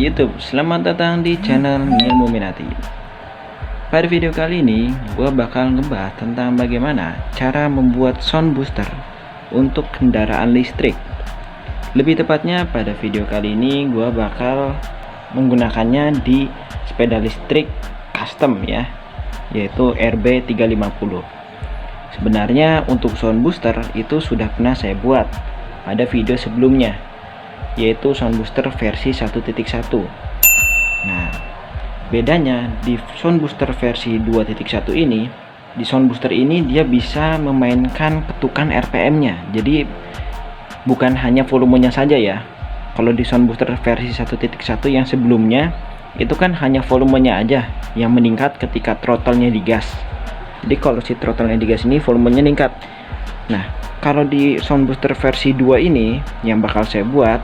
YouTube. Selamat datang di channel Illuminati. Pada video kali ini, gue bakal ngebahas tentang bagaimana cara membuat sound booster untuk kendaraan listrik. Lebih tepatnya pada video kali ini, gue bakal menggunakannya di sepeda listrik custom ya, yaitu RB350. Sebenarnya untuk sound booster itu sudah pernah saya buat pada video sebelumnya, yaitu sound booster versi 1.1. Nah, bedanya di sound booster versi 2.1 ini, di sound booster ini dia bisa memainkan ketukan RPM-nya. Jadi bukan hanya volumenya saja ya. Kalau di sound booster versi 1.1 yang sebelumnya itu kan hanya volumenya aja yang meningkat ketika throttle-nya digas. Jadi kalau si throttle-nya digas ini volumenya meningkat. Nah, kalau di sound booster versi 2 ini yang bakal saya buat,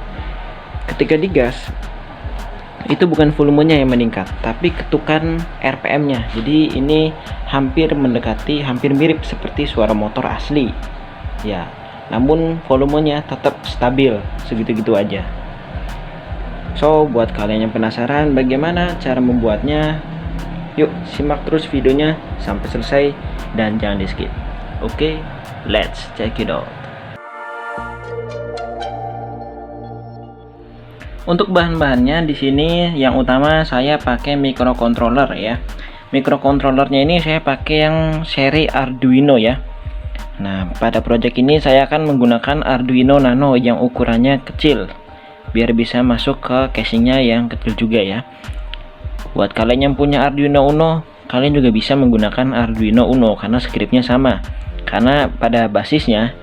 ketika digas itu bukan volumenya yang meningkat, tapi ketukan RPM-nya. Jadi ini hampir mirip seperti suara motor asli ya, namun volumenya tetap stabil segitu-gitu aja. So buat kalian yang penasaran bagaimana cara membuatnya, yuk simak terus videonya sampai selesai dan jangan di skip. Oke, let's check it out. Untuk bahan-bahannya di sini yang utama saya pakai microcontroller ya. Microcontrollernya ini saya pakai yang seri Arduino ya. Nah, pada project ini saya akan menggunakan Arduino Nano yang ukurannya kecil biar bisa masuk ke casingnya yang kecil juga ya. Buat kalian yang punya Arduino Uno, kalian juga bisa menggunakan Arduino Uno karena scriptnya sama. Karena pada basisnya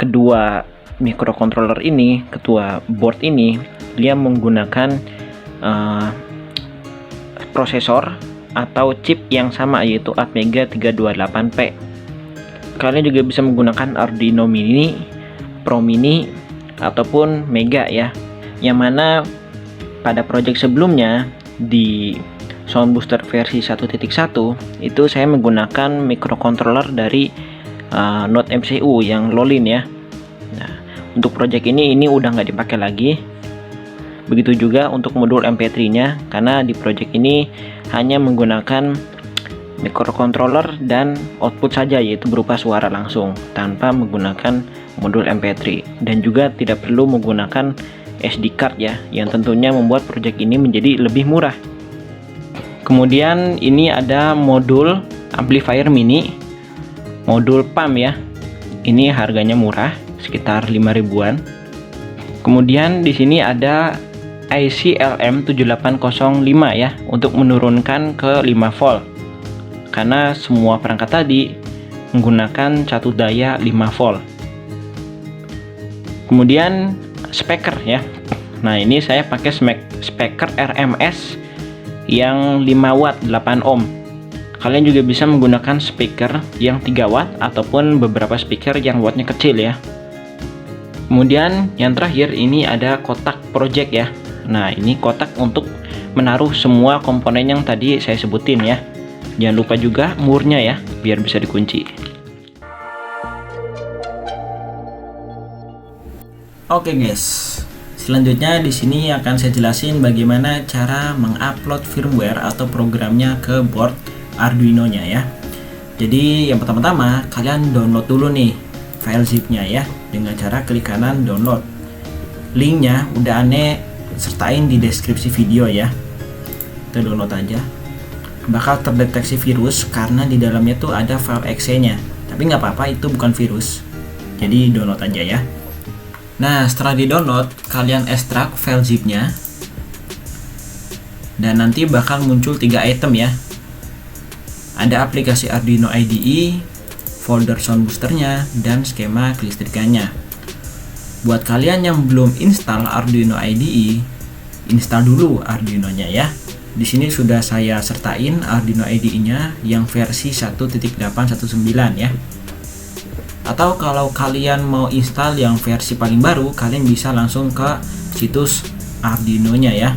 kedua microcontroller ini, kedua board ini, dia menggunakan prosesor atau chip yang sama, yaitu Atmega 328P. Kalian juga bisa menggunakan Arduino Mini, Pro Mini, ataupun Mega ya. Yang mana pada project sebelumnya di sound booster versi 1.1 itu saya menggunakan microcontroller dari Node MCU yang Lolin ya. Nah, untuk project ini udah nggak dipakai lagi. Begitu juga untuk modul MP3 nya, karena di project ini hanya menggunakan microcontroller dan output saja, yaitu berupa suara langsung tanpa menggunakan modul MP3, dan juga tidak perlu menggunakan SD card ya, yang tentunya membuat project ini menjadi lebih murah. Kemudian ini ada modul amplifier mini, modul pump ya. Ini harganya murah, sekitar 5 ribuan. Kemudian di sini ada IC LM7805 ya, untuk menurunkan ke 5 volt. Karena semua perangkat tadi menggunakan satu daya 5 volt. Kemudian speaker ya. Nah, ini saya pakai speaker RMS yang 5 watt 8 ohm. Kalian juga bisa menggunakan speaker yang 3 watt ataupun beberapa speaker yang wattnya kecil ya. Kemudian yang terakhir ini ada kotak project ya. Nah, ini kotak untuk menaruh semua komponen yang tadi saya sebutin ya. Jangan lupa juga murnya ya, biar bisa dikunci. Oke guys, selanjutnya di sini akan saya jelasin bagaimana cara mengupload firmware atau programnya ke board Arduino-nya ya. Jadi yang pertama-tama kalian download dulu nih file zip-nya ya, dengan cara klik kanan download. Linknya udah aneh sertain di deskripsi video ya. Kita download aja. Bakal terdeteksi virus karena di dalamnya tuh ada file exe-nya. Tapi nggak apa-apa, itu bukan virus. Jadi download aja ya. Nah, setelah di-download, kalian ekstrak file zip-nya. Dan nanti bakal muncul 3 item ya. Ada aplikasi Arduino IDE, folder sound boosternya, dan skema kelistrikannya. Buat kalian yang belum install Arduino IDE, install dulu Arduino-nya ya. Di sini sudah saya sertain Arduino IDE-nya yang versi 1.819 ya. Atau kalau kalian mau install yang versi paling baru, kalian bisa langsung ke situs Arduino-nya ya.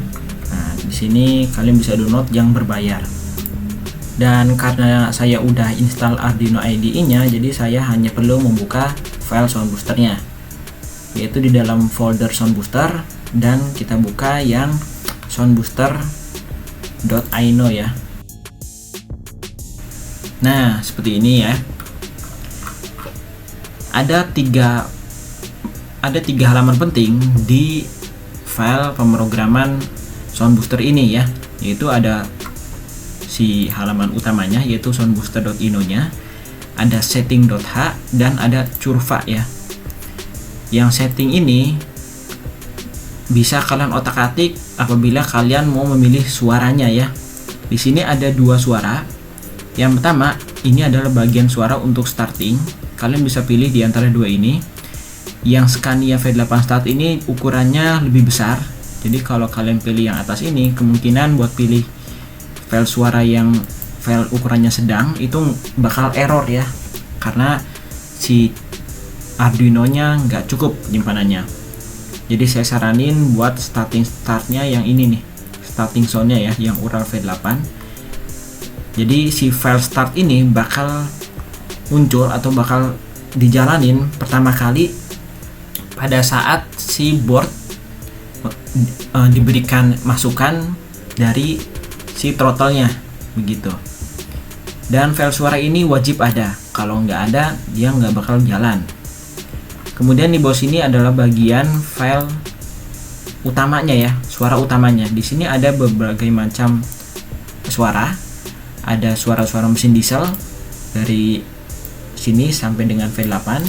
Nah, di sini kalian bisa download yang berbayar. Dan karena saya udah install Arduino IDE-nya, jadi saya hanya perlu membuka file sound boosternya, yaitu di dalam folder sound booster, dan kita buka yang soundbooster.ino ya. Nah, seperti ini ya. Ada tiga halaman penting di file pemrograman soundbooster ini ya, yaitu ada si halaman utamanya yaitu soundbooster.ino nya, ada setting.h, dan ada curva ya. Yang setting ini bisa kalian otak-atik apabila kalian mau memilih suaranya ya. Di sini ada dua suara. Yang pertama, ini adalah bagian suara untuk starting. Kalian bisa pilih di antara dua ini. Yang Scania V8 Start ini ukurannya lebih besar. Jadi kalau kalian pilih yang atas ini, kemungkinan buat pilih file suara yang file ukurannya sedang itu bakal error ya. Karena si Arduino-nya nggak cukup penyimpanannya. Jadi saya saranin buat startnya yang ini nih. Starting sound-nya ya, yang Ural V8. Jadi si file start ini bakal muncul atau bakal dijalanin pertama kali pada saat si board diberikan masukan dari si throttle-nya begitu. Dan file suara ini wajib ada. Kalau nggak ada, dia nggak bakal jalan. Kemudian di bawah sini adalah bagian file utamanya ya, suara utamanya. Di sini ada berbagai macam suara. Ada suara-suara mesin diesel dari sini sampai dengan V8,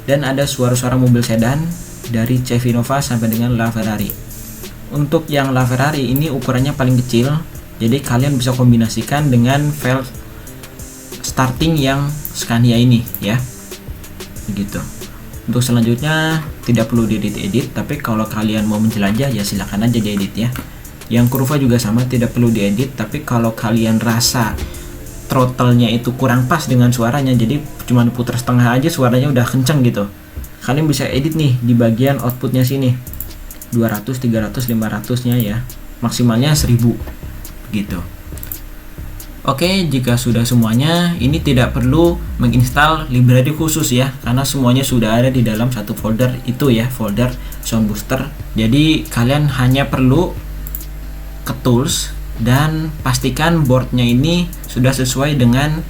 dan ada suara-suara mobil sedan dari Chevy Nova sampai dengan LaFerrari. Untuk yang LaFerrari ini ukurannya paling kecil, jadi kalian bisa kombinasikan dengan file starting yang Scania ini ya, begitu. Untuk selanjutnya tidak perlu diedit-edit, tapi kalau kalian mau menjelajah ya silakan aja diedit ya. Yang kurva juga sama, tidak perlu diedit, tapi kalau kalian rasa throttle-nya itu kurang pas dengan suaranya, jadi cuma putar setengah aja suaranya udah kenceng gitu, kalian bisa edit nih di bagian outputnya sini, 200, 300, 500 nya ya, maksimalnya 1000 gitu. Oke, jika sudah semuanya, ini tidak perlu menginstal library khusus ya, karena semuanya sudah ada di dalam satu folder itu ya, folder soundbooster. Jadi kalian hanya perlu ke tools dan pastikan boardnya ini sudah sesuai dengan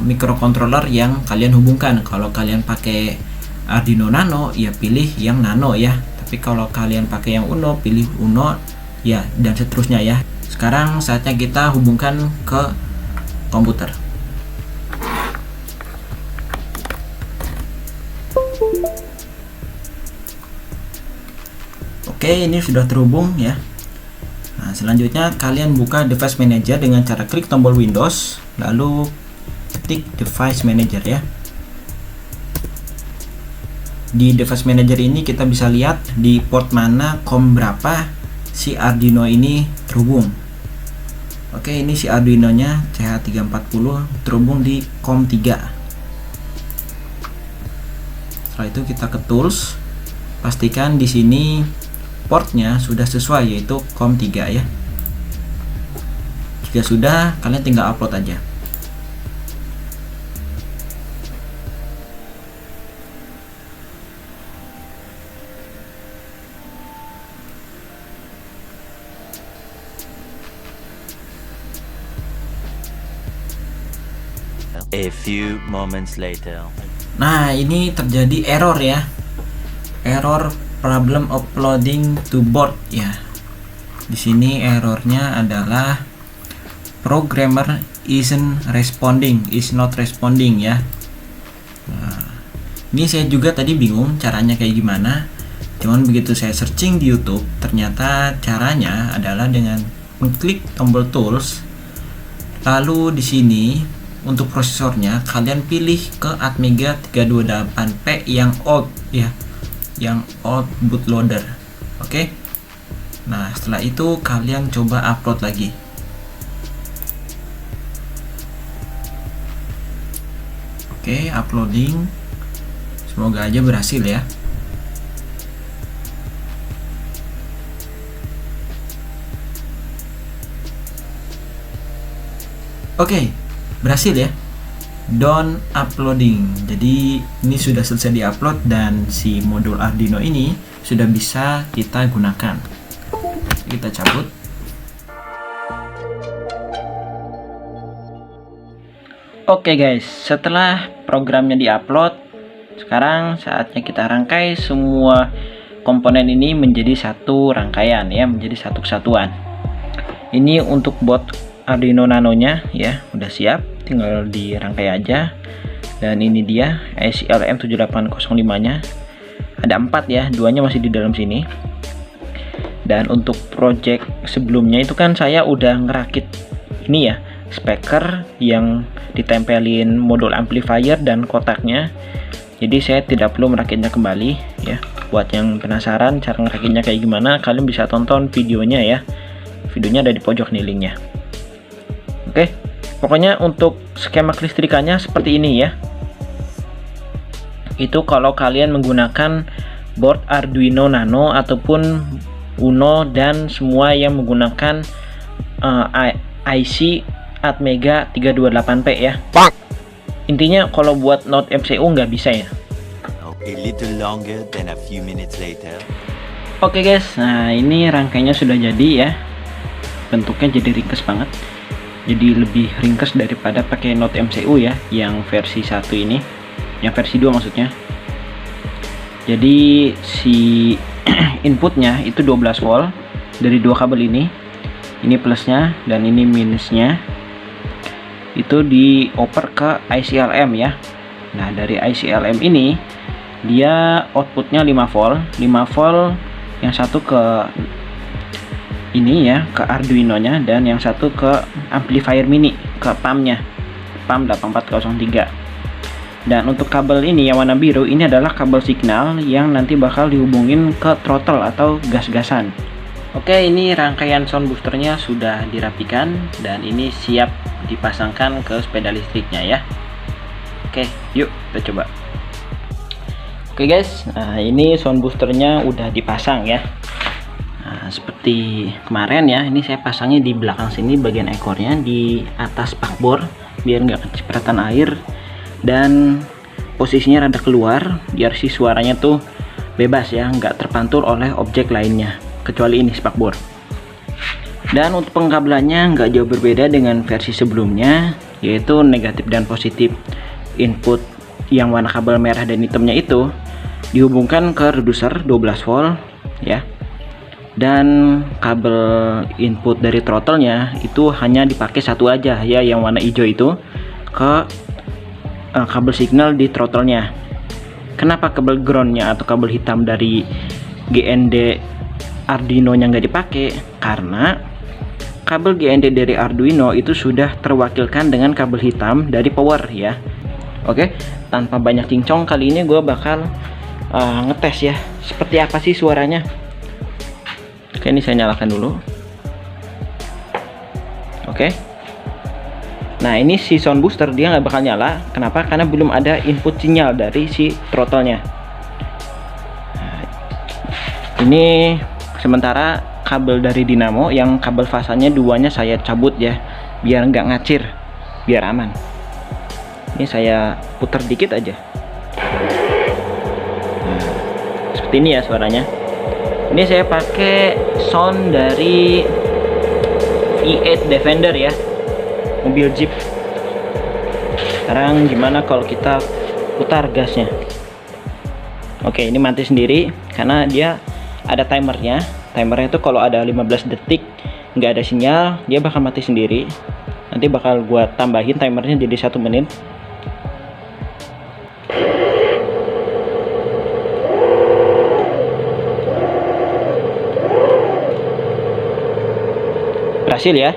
microcontroller yang kalian hubungkan. Kalau kalian pakai Arduino Nano ya pilih yang Nano ya, tapi kalau kalian pakai yang Uno pilih Uno ya, dan seterusnya ya. Sekarang saatnya kita hubungkan ke komputer. Oke, ini sudah terhubung ya. Nah, selanjutnya kalian buka Device Manager dengan cara klik tombol Windows, lalu ketik Device Manager ya. Di Device Manager ini kita bisa lihat di port mana COM berapa si Arduino ini terhubung. Oke, ini si Arduino nya CH340 terhubung di COM 3. Setelah itu kita ke Tools, pastikan di sini portnya sudah sesuai, yaitu COM 3 ya. Jika sudah, kalian tinggal upload aja. A few moments later. Nah, ini terjadi error ya. Error problem uploading to board ya. Di sini errornya adalah programmer is not responding ya. Nah, ini saya juga tadi bingung caranya kayak gimana. Cuman begitu saya searching di YouTube, ternyata caranya adalah dengan mengklik tombol tools. Lalu di sini untuk prosesornya kalian pilih ke Atmega 328P yang old ya, yang old bootloader. Oke. Nah, setelah itu kalian coba upload lagi. Oke, uploading. Semoga aja berhasil ya. Oke, berhasil ya. Done uploading. Jadi ini sudah selesai diupload dan si modul Arduino ini sudah bisa kita gunakan. kita cabut. Oke guys, setelah programnya diupload, sekarang saatnya kita rangkai semua komponen ini menjadi satu rangkaian ya, menjadi satu kesatuan. Ini untuk board Arduino Nano-nya ya, udah siap, tinggal dirangkai aja. Dan ini dia IC LM7805-nya. Ada 4 ya, 2-nya masih di dalam sini. Dan untuk project sebelumnya itu kan saya udah ngerakit ini ya, speaker yang ditempelin modul amplifier dan kotaknya. Jadi saya tidak perlu merakitnya kembali ya. Buat yang penasaran cara ngerakitnya kayak gimana, kalian bisa tonton videonya ya. Videonya ada di pojok nih linknya. Oke, pokoknya untuk skema kelistrikannya seperti ini ya. Itu kalau kalian menggunakan board Arduino Nano ataupun Uno dan semua yang menggunakan IC Atmega 328P ya. Intinya kalau buat Node MCU nggak bisa ya. A little longer than a few minutes later. Oke guys, nah ini rangkainya sudah jadi ya. Bentuknya jadi ringkes banget. Jadi lebih ringkes daripada pakai Node MCU ya, yang versi 1 ini. Yang versi 2 maksudnya. Jadi si inputnya itu 12 volt dari dua kabel ini. Ini plusnya dan ini minusnya. Itu dioper ke ICLM ya. Nah, dari ICLM ini dia outputnya 5 volt. 5 volt yang satu ke ini ya, ke Arduino nya, dan yang satu ke amplifier mini, ke PAM-nya. PAM 8403. Dan untuk kabel ini yang warna biru ini adalah kabel signal yang nanti bakal dihubungin ke throttle atau gas-gasan. Oke, ini rangkaian sound boosternya sudah dirapikan dan ini siap dipasangkan ke sepeda listriknya ya. Oke, yuk kita coba. Oke guys, nah ini sound boosternya udah dipasang ya. Nah, seperti kemarin ya, ini saya pasangnya di belakang sini bagian ekornya, di atas spakbor biar nggak kecipratan air. Dan posisinya rada keluar biar si suaranya tuh bebas ya, nggak terpantul oleh objek lainnya kecuali ini spakbor. Dan untuk pengkabelannya nggak jauh berbeda dengan versi sebelumnya, yaitu negatif dan positif input yang warna kabel merah dan hitamnya itu dihubungkan ke reducer 12 volt ya. Dan kabel input dari throttle-nya itu hanya dipakai satu aja ya, yang warna hijau itu ke kabel signal di throttle-nya. Kenapa kabel ground-nya atau kabel hitam dari GND Arduino-nya nggak dipakai? Karena kabel GND dari Arduino itu sudah terwakilkan dengan kabel hitam dari power ya. Oke, tanpa banyak cincong, kali ini gue bakal ngetes ya, seperti apa sih suaranya. Oke, ini saya nyalakan dulu. Oke. Nah, ini si sound booster dia nggak bakal nyala. Kenapa? Karena belum ada input sinyal dari si throttle-nya. Nah, ini sementara kabel dari dinamo yang kabel fasanya duanya saya cabut ya, biar nggak ngacir, biar aman. Ini saya putar dikit aja. Nah, seperti ini ya suaranya. Ini saya pakai sound dari V8 Defender ya, mobil Jeep. Sekarang gimana kalau kita putar gasnya? Oke, ini mati sendiri karena dia ada timernya. Timernya itu kalau ada 15 detik nggak ada sinyal, dia bakal mati sendiri. Nanti bakal gua tambahin timernya jadi 1 menit. Berhasil ya.